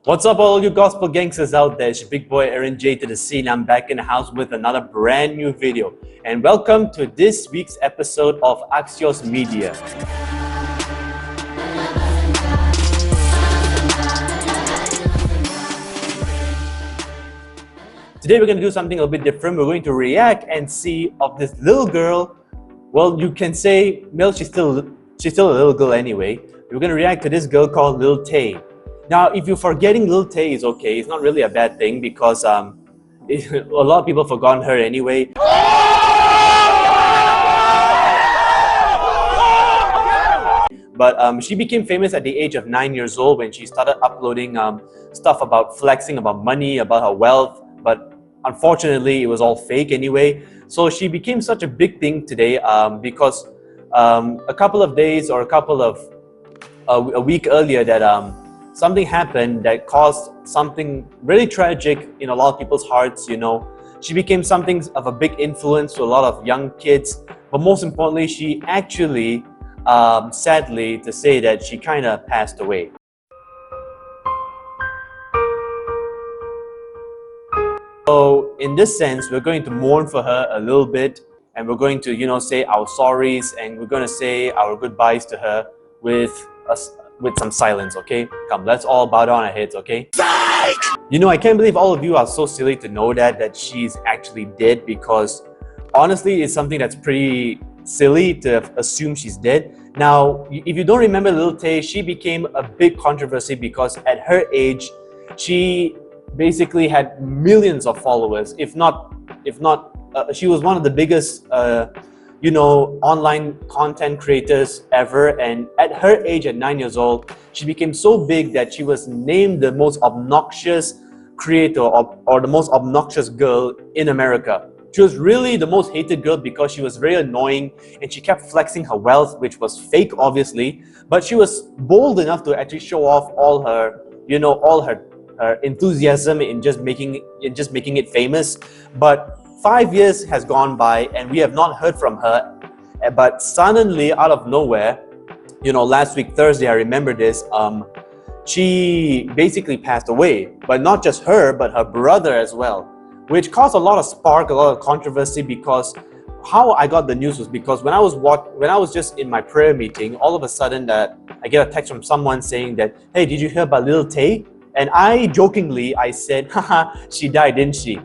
What's up, all you gospel gangsters out there? It's your big boy Aaron J to the scene. I'm back in the house with another brand new video. And welcome to this week's episode of Axios Media. Today we're going to do something a little bit different. We're going to react and see of this little girl. Well, you can say, well, she's still a little girl anyway. We're going to react to this girl called Lil Tay. Now, if you're forgetting Lil Tay is okay, it's not really a bad thing because a lot of people forgotten her anyway. But she became famous at the age of 9 years old when she started uploading stuff about flexing, about money, about her wealth. But unfortunately, it was all fake anyway. So she became such a big thing today because a couple of days or a week earlier that something happened that caused something really tragic in a lot of people's hearts, you know. She became something of a big influence to a lot of young kids, but most importantly, she actually, sadly to say that she kind of passed away. So in this sense, we're going to mourn for her a little bit, and we're going to, you know, say our sorries, and we're going to say our goodbyes to her with some silence, okay? Come, let's all bow down our heads, okay? You know, I can't believe all of you are so silly to know that she's actually dead, because honestly, it's something that's pretty silly to assume she's dead. Now, if you don't remember Lil Tay, she became a big controversy because at her age, she basically had millions of followers. If not, she was one of the biggest you know, online content creators ever. And at her age, at 9 years old, she became so big that she was named the most obnoxious creator or the most obnoxious girl in America. She was really the most hated girl because she was very annoying and she kept flexing her wealth, which was fake, obviously. But she was bold enough to actually show off all her, you know, all her enthusiasm in just making it famous. But 5 years has gone by and we have not heard from her. But suddenly, out of nowhere, you know, last week Thursday, I remember this, she basically passed away. But not just her, but her brother as well, which caused a lot of spark, a lot of controversy. Because how I got the news was because when I was just in my prayer meeting, all of a sudden that I get a text from someone saying that, hey, did you hear about Lil Tay? And I jokingly said, haha, she died, didn't she?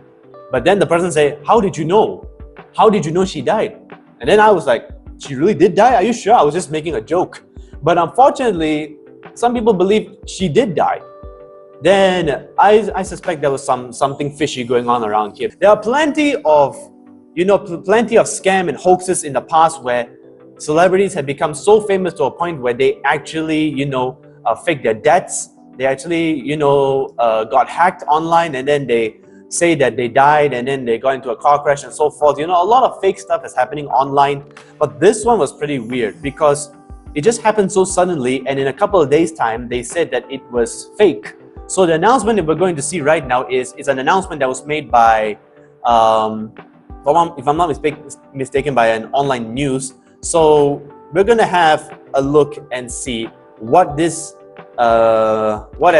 But then the person said, how did you know? How did you know she died? And then I was like, she really did die? Are you sure? I was just making a joke. But unfortunately, some people believe she did die. Then I suspect there was something fishy going on around here. There are plenty of scam and hoaxes in the past where celebrities have become so famous to a point where they actually, you know, fake their debts. They actually, you know, got hacked online and then they say that they died and then they got into a car crash and so forth. You know, a lot of fake stuff is happening online. But this one was pretty weird because it just happened so suddenly, and in a couple of days' time, they said that it was fake. So the announcement that we're going to see right now is an announcement that was made by, if I'm not mistaken, by an online news. So we're going to have a look and see what has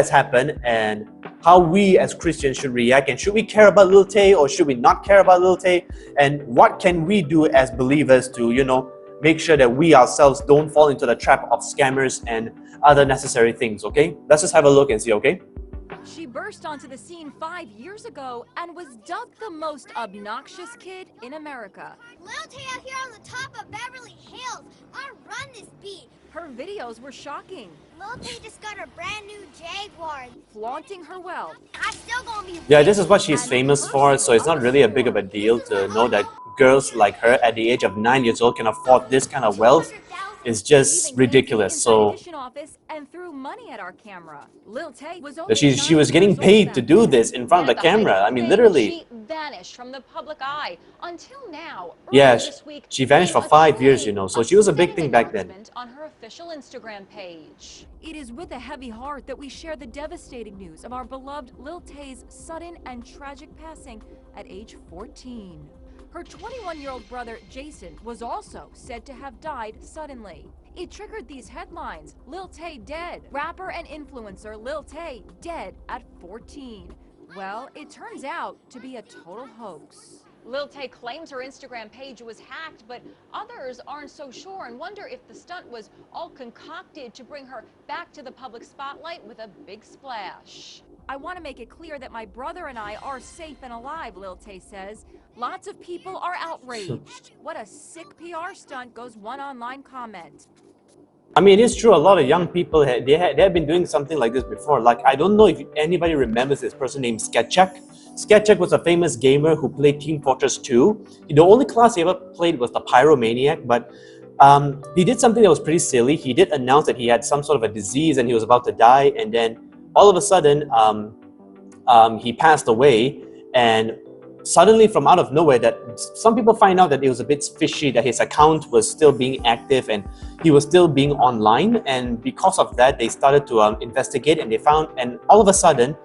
happened and how we as Christians should react, and should we care about Lil Tay or should we not care about Lil Tay, and what can we do as believers to, you know, make sure that we ourselves don't fall into the trap of scammers and other necessary things, okay? Let's just have a look and see, okay? She burst onto the scene 5 years ago and was dubbed the most obnoxious kid in America. Lil Tay out here on the top of Beverly Hills. I run this beat. Her videos were shocking. Lil Tay just got a brand new Jaguar. Flaunting her wealth. I'm still gonna be. Yeah, this is what she's famous for, so it's not really a big of a deal to know that girls like her at the age of 9 years old can afford this kind of wealth. It's just ridiculous. So and threw money at our camera. Lil Tay was she was getting paid to do this in front of the camera. I mean, literally. She vanished from the public eye until now. Yeah, she vanished for 5 years, you know. So she was a big thing back then. On her official Instagram page. It is with a heavy heart that we share the devastating news of our beloved Lil Tay's sudden and tragic passing at age 14. Her 21-year-old brother, Jason, was also said to have died suddenly. It triggered these headlines: Lil Tay dead. Rapper and influencer Lil Tay dead at 14. Well, it turns out to be a total hoax. Lil Tay claims her Instagram page was hacked, but others aren't so sure and wonder if the stunt was all concocted to bring her back to the public spotlight with a big splash. I want to make it clear that my brother and I are safe and alive, Lil Tay says. Lots of people are outraged. What a sick PR stunt, goes one online comment. I mean, it's true. A lot of young people they have been doing something like this before. Like, I don't know if anybody remembers this person named Sketchak. Sketchak was a famous gamer who played Team Fortress 2. The only class he ever played was the Pyromaniac, but he did something that was pretty silly. He did announce that he had some sort of a disease and he was about to die, and then all of a sudden he passed away. And suddenly, from out of nowhere, that some people find out that it was a bit fishy, that his account was still being active and he was still being online. And because of that, they started to investigate, and they found, and all of a sudden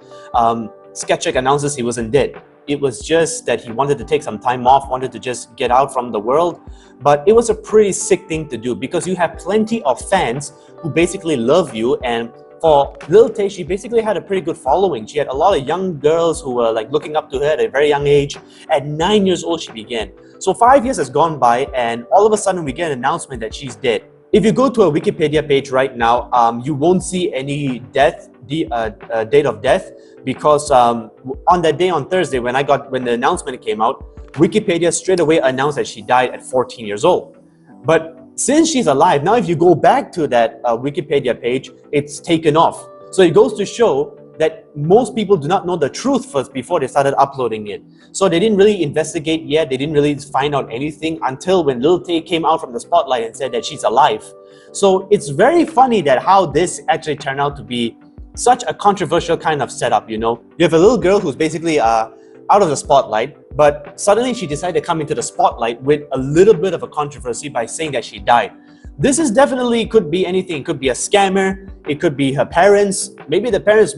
Sketchak announces he wasn't dead. It was just that he wanted to take some time off, wanted to just get out from the world. But it was a pretty sick thing to do, because you have plenty of fans who basically love you. And for Lil Tay, she basically had a pretty good following. She had a lot of young girls who were like looking up to her at a very young age. At 9 years old, she began. So 5 years has gone by, and all of a sudden we get an announcement that she's dead. If you go to a Wikipedia page right now, you won't see any date of death, because on that day, on Thursday, when the announcement came out, Wikipedia straight away announced that she died at 14 years old. But since she's alive, now if you go back to that Wikipedia page, it's taken off. So it goes to show that most people do not know the truth first before they started uploading it. So they didn't really investigate yet, they didn't really find out anything until when Lil Tay came out from the spotlight and said that she's alive. So it's very funny that how this actually turned out to be such a controversial kind of setup, you know. You have a little girl who's basically out of the spotlight, but suddenly she decided to come into the spotlight with a little bit of a controversy by saying that she died. This is definitely, could be anything. It could be a scammer, it could be her parents. Maybe the parents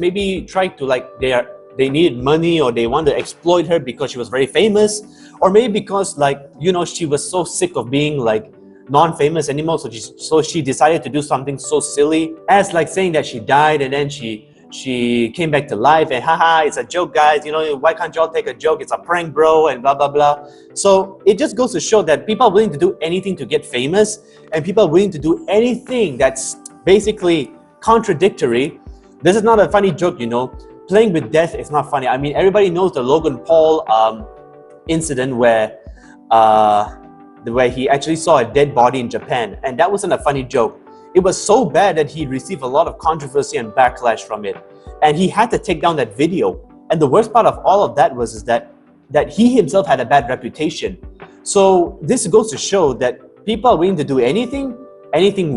tried to, like, they needed money, or they wanted to exploit her because she was very famous, or maybe because, like, you know, she was so sick of being like non-famous anymore, so she decided to do something so silly as like saying that she died, and then she came back to life, and haha, it's a joke, guys, you know, why can't y'all take a joke, it's a prank, bro, and blah blah blah. So it just goes to show that people are willing to do anything to get famous, and people are willing to do anything that's basically contradictory. This is not a funny joke, you know. Playing with death is not funny. I mean, everybody knows the Logan Paul incident where he actually saw a dead body in Japan, and that wasn't a funny joke. It was so bad that he received a lot of controversy and backlash from it, and he had to take down that video. And the worst part of all of that was that he himself had a bad reputation. So this goes to show that people are willing to do anything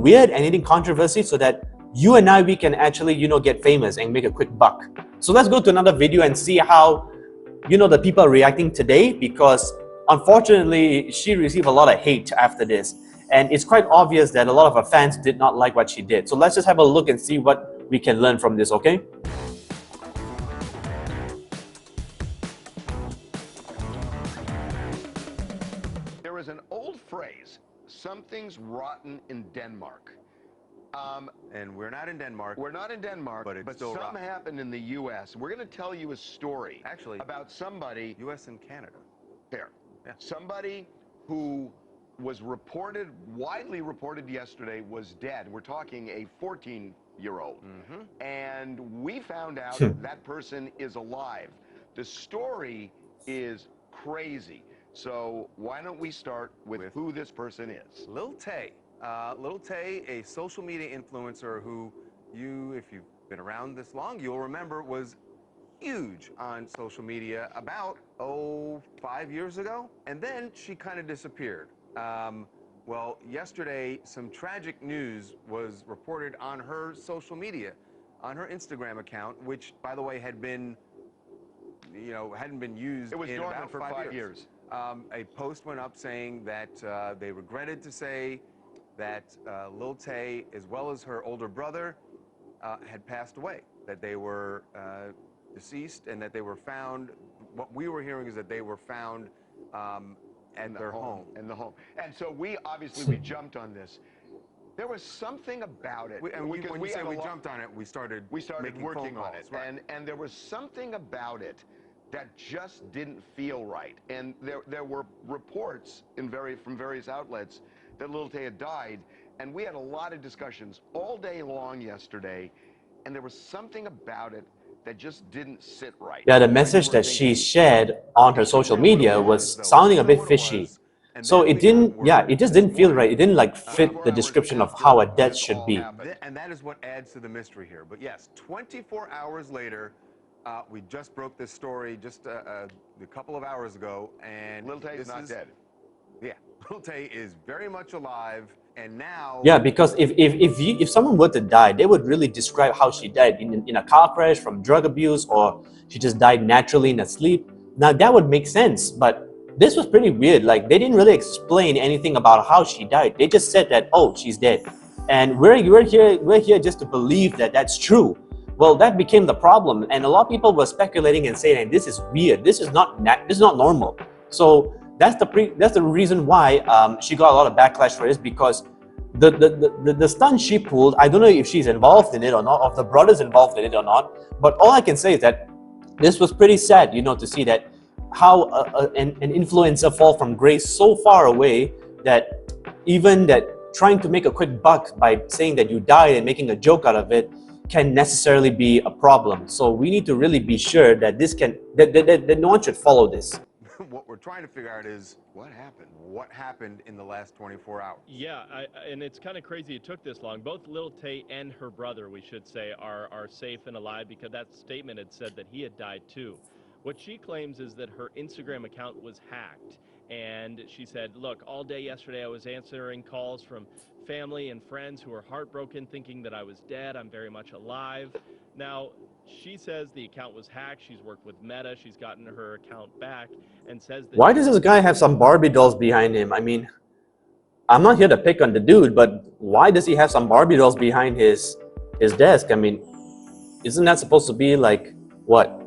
weird, anything controversy, so that you and we can actually, you know, get famous and make a quick buck. So let's go to another video and see how, you know, the people are reacting today, because unfortunately she received a lot of hate after this, and it's quite obvious that a lot of her fans did not like what she did. So let's just have a look and see what we can learn from this, okay? There is an old phrase, something's rotten in Denmark. And we're not in Denmark. We're not in Denmark, but it's still something rotten. happened in the U.S. We're going to tell you a story, Actually, about somebody. U.S. and Canada. There. Yeah. Somebody who was widely reported yesterday, was dead. We're talking a 14-year-old. Mm-hmm. And we found out that person is alive. The story is crazy. So why don't we start with who this person is? Lil Tay. Lil Tay, a social media influencer who if you've been around this long, you'll remember was huge on social media about 5 years ago, and then she kind of disappeared. Well, yesterday some tragic news was reported on her social media, on her Instagram account, which, by the way, hadn't been used. It was in dormant about for 5 years. A post went up saying that they regretted to say that Lil Tay, as well as her older brother, had passed away, that they were deceased, and that they were found. What we were hearing is that they were found at their home. In the home. And so we jumped on this. There was something about it. And when you say had a we lot- jumped on it, we started making working phone on calls, it, right. and there was something about it that just didn't feel right. And there were reports from various outlets that Lil Tay had died, and we had a lot of discussions all day long yesterday, and there was something about it that just didn't sit right. Yeah, the And we message were that she thinking, shared on her social media was sounding a bit fishy. So it didn't, yeah, it just didn't feel right. It didn't like fit 24 the hours description of after how a death this should all be. happened. And that is what adds to the mystery here. But yes, 24 hours later, we just broke this story just a couple of hours ago, and Lil Tay's not dead. Yeah, Lil Tay is very much alive, and now. Yeah, because if someone were to die, they would really describe how she died in a car crash from drug abuse, or she just died naturally in her sleep. Now that would make sense, but this was pretty weird. Like they didn't really explain anything about how she died. They just said that, oh, she's dead, and we're here just to believe that that's true. Well, that became the problem, and a lot of people were speculating and saying, "This is weird. This is not normal." So that's the reason why she got a lot of backlash for this, because the stunt she pulled, I don't know if she's involved in it or not, or if the brother's involved in it or not. But all I can say is that this was pretty sad, to see that how an influencer fall from grace so far away that even that trying to make a quick buck by saying that you died and making a joke out of it can necessarily be a problem. So we need to really be sure that that no one should follow this. What we're trying to figure out is What happened? what happened in the last 24 hours. Yeah, and it's kind of crazy it took this long. Both Lil Tay and her brother, we should say, are safe and alive, because that statement had said that he had died too. What she claims is that her Instagram account was hacked. And she said, look, all day yesterday I was answering calls from family and friends who were heartbroken, thinking that I was dead. I'm very much alive. Now, she says the account was hacked. She's worked with Meta. She's gotten her account back, and says that. Why does this guy have some Barbie dolls behind him? I mean, I'm not here to pick on the dude, but why does he have some Barbie dolls behind his desk? I mean, isn't that supposed to be like what?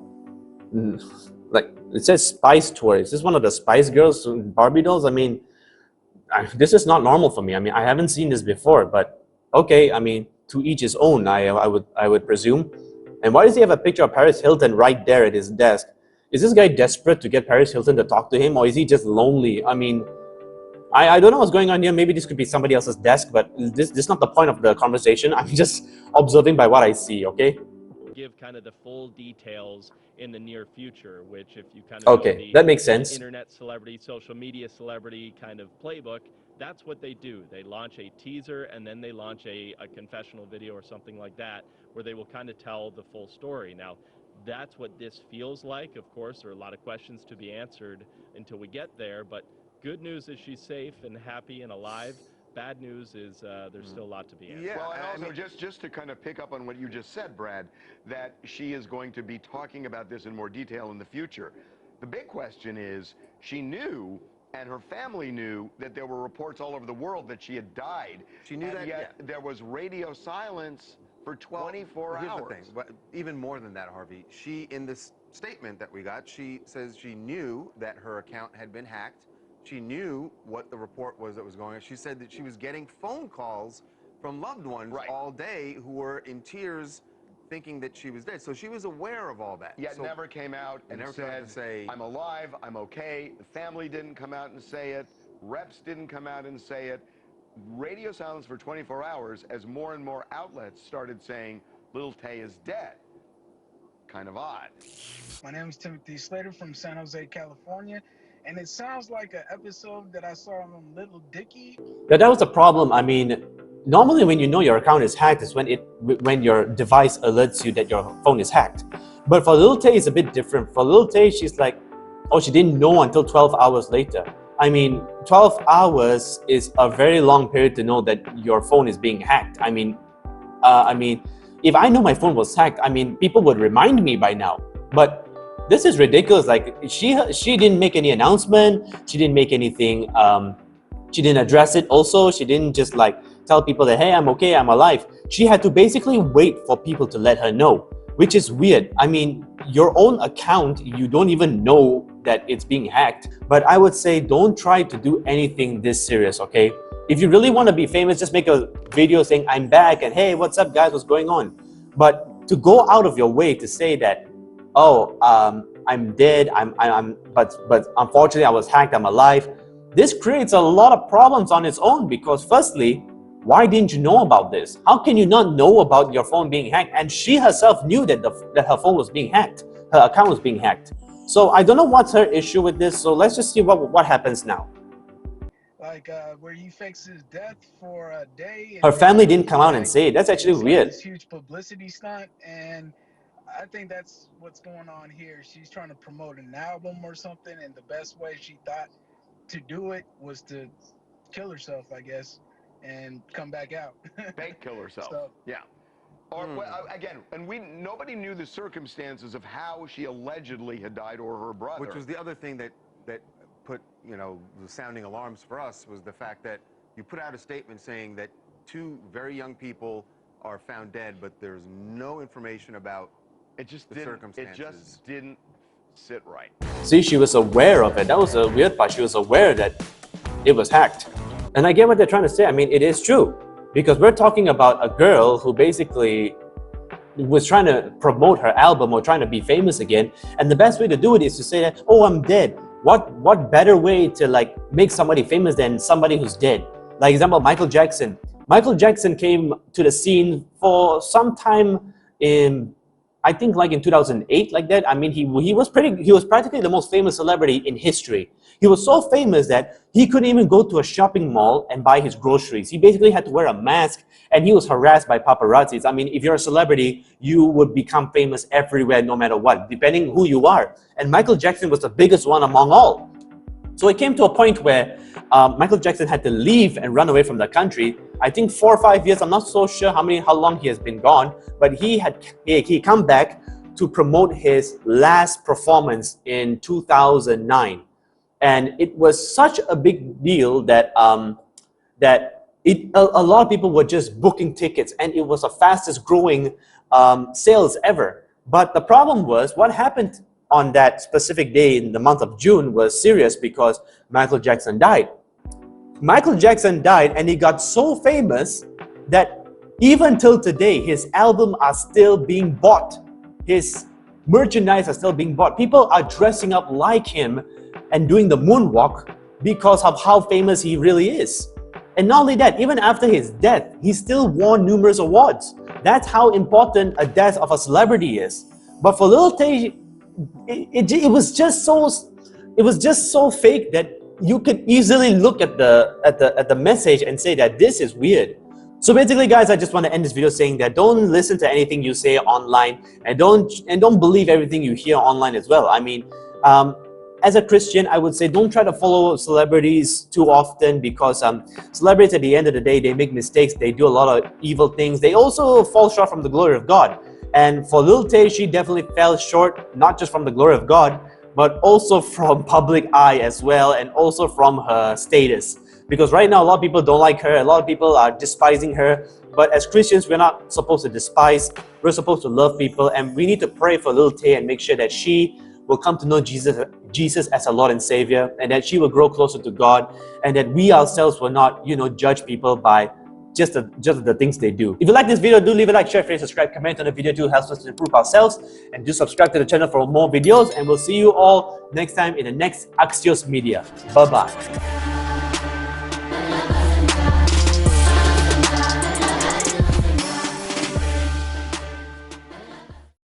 Like it says Spice Tour. Is this one of the Spice Girls Barbie dolls? I mean, this is not normal for me. I mean, I haven't seen this before, but okay. I mean, to each his own. I would presume. And why does he have a picture of Paris Hilton right there at his desk? Is this guy desperate to get Paris Hilton to talk to him, or is he just lonely? I mean, I don't know what's going on here. Maybe this could be somebody else's desk, but this is not the point of the conversation. I'm just observing by what I see, okay? Give kind of the full details in the near future, which if you kind of Okay, know the that makes sense. internet celebrity, social media celebrity kind of playbook, that's what they do. They launch a teaser, and then they launch a confessional video or something like that, where they will kind of tell the full story. Now, that's what this feels like. Of course, there are a lot of questions to be answered until we get there, but good news is she's safe and happy and alive. Bad news is there's still a lot to be answered. Yeah, well, and also just to kind of pick up on what you just said, Brad, that she is going to be talking about this in more detail in the future. The big question is, she knew, and her family knew, that there were reports all over the world that she had died. She knew and that, yet yeah. there was radio silence for 24 Here's hours. the thing, but even more than that, Harvey, she, in this statement that we got, she says she knew that her account had been hacked. She knew what the report was that was going on. She said that she was getting phone calls from loved ones all day who were in tears thinking that she was dead. So she was aware of all that. Yet so never came out and never came out said, to say, I'm alive, I'm okay. The family didn't come out and say it. Reps didn't come out and say it. Radio silence for 24 hours as more and more outlets started saying Lil Tay is dead. Kind of odd. My name is Timothy Slater from San Jose, California, and it sounds like an episode that I saw on Little Dicky. Yeah, that was the problem. I mean, normally when you know your account is hacked is when your device alerts you that your phone is hacked. But for Lil Tay, it's a bit different. For Lil Tay, she's like, oh, she didn't know until 12 hours later. I mean, 12 hours is a very long period to know that your phone is being hacked. I mean, if I know my phone was hacked, I mean, people would remind me by now. But this is ridiculous. Like, she didn't make any announcement. She didn't make anything. She didn't address it. Also, she didn't just like tell people that, hey, I'm okay, I'm alive. She had to basically wait for people to let her know, which is weird. I mean, your own account, you don't even know that it's being hacked. But I would say don't try to do anything this serious, okay? If you really want to be famous, just make a video saying, I'm back, and hey, what's up, guys? What's going on? But to go out of your way to say that, oh, I'm dead, but unfortunately I was hacked, I'm alive. This creates a lot of problems on its own, because firstly, why didn't you know about this? How can you not know about your phone being hacked? And she herself knew that that her phone was being hacked, her account was being hacked. So I don't know what's her issue with this. So let's just see what happens now. Like where you fix his death for a day. Her family didn't come out and say it. That's actually it's weird. Like this huge publicity stunt, and I think that's what's going on here. She's trying to promote an album or something, and the best way she thought to do it was to kill herself, I guess, and come back out. Fake kill herself. So, yeah. Or well, again, and nobody knew the circumstances of how she allegedly had died, or her brother. Which was the other thing that put, you know, the sounding alarms for us, was the fact that you put out a statement saying that 2 very young people are found dead, but there's no information about the circumstances. It just didn't sit right. See, she was aware of it. That was a weird part. She was aware that it was hacked. And I get what they're trying to say. I mean, it is true. Because we're talking about a girl who basically was trying to promote her album or trying to be famous again. And the best way to do it is to say that, oh, I'm dead. What better way to like make somebody famous than somebody who's dead? Like example, Michael Jackson. Michael Jackson came to the scene for some time in, I think like in 2008, like that. I mean, he was practically the most famous celebrity in history. He was so famous that he couldn't even go to a shopping mall and buy his groceries. He basically had to wear a mask, and he was harassed by paparazzis. I mean, if you're a celebrity, you would become famous everywhere, no matter what, depending who you are. And Michael Jackson was the biggest one among all. So it came to a point where Michael Jackson had to leave and run away from the country. I think 4 or 5 years, I'm not so sure how long he has been gone, but he come back to promote his last performance in 2009. And it was such a big deal that a lot of people were just booking tickets, and it was the fastest growing sales ever. But the problem was, what happened on that specific day in the month of June was serious, because Michael Jackson died. Michael Jackson died, and he got so famous that even till today, his albums are still being bought. His merchandise are still being bought. People are dressing up like him and doing the moonwalk because of how famous he really is. And not only that, even after his death, he still won numerous awards. That's how important a death of a celebrity is. But for Lil Tay, it was just so fake that you could easily look at the message and say that this is weird. So basically, guys, I just want to end this video saying that don't listen to anything you say online, and don't believe everything you hear online as well. I mean, as a Christian, I would say don't try to follow celebrities too often, because celebrities, at the end of the day, they make mistakes, they do a lot of evil things, they also fall short from the glory of God. And for Lil Tay, she definitely fell short, not just from the glory of God, but also from public eye as well, and also from her status. Because right now, a lot of people don't like her, a lot of people are despising her. But as Christians, we're not supposed to despise, we're supposed to love people, and we need to pray for Lil Tay and make sure that she will come to know Jesus as her Lord and Savior, and that she will grow closer to God, and that we ourselves will not, judge people by just the things they do. If you like this video, do leave a like, share, subscribe, comment on the video too. Helps us to improve ourselves. And do subscribe to the channel for more videos. And we'll see you all next time in the next Axios Media. Bye-bye.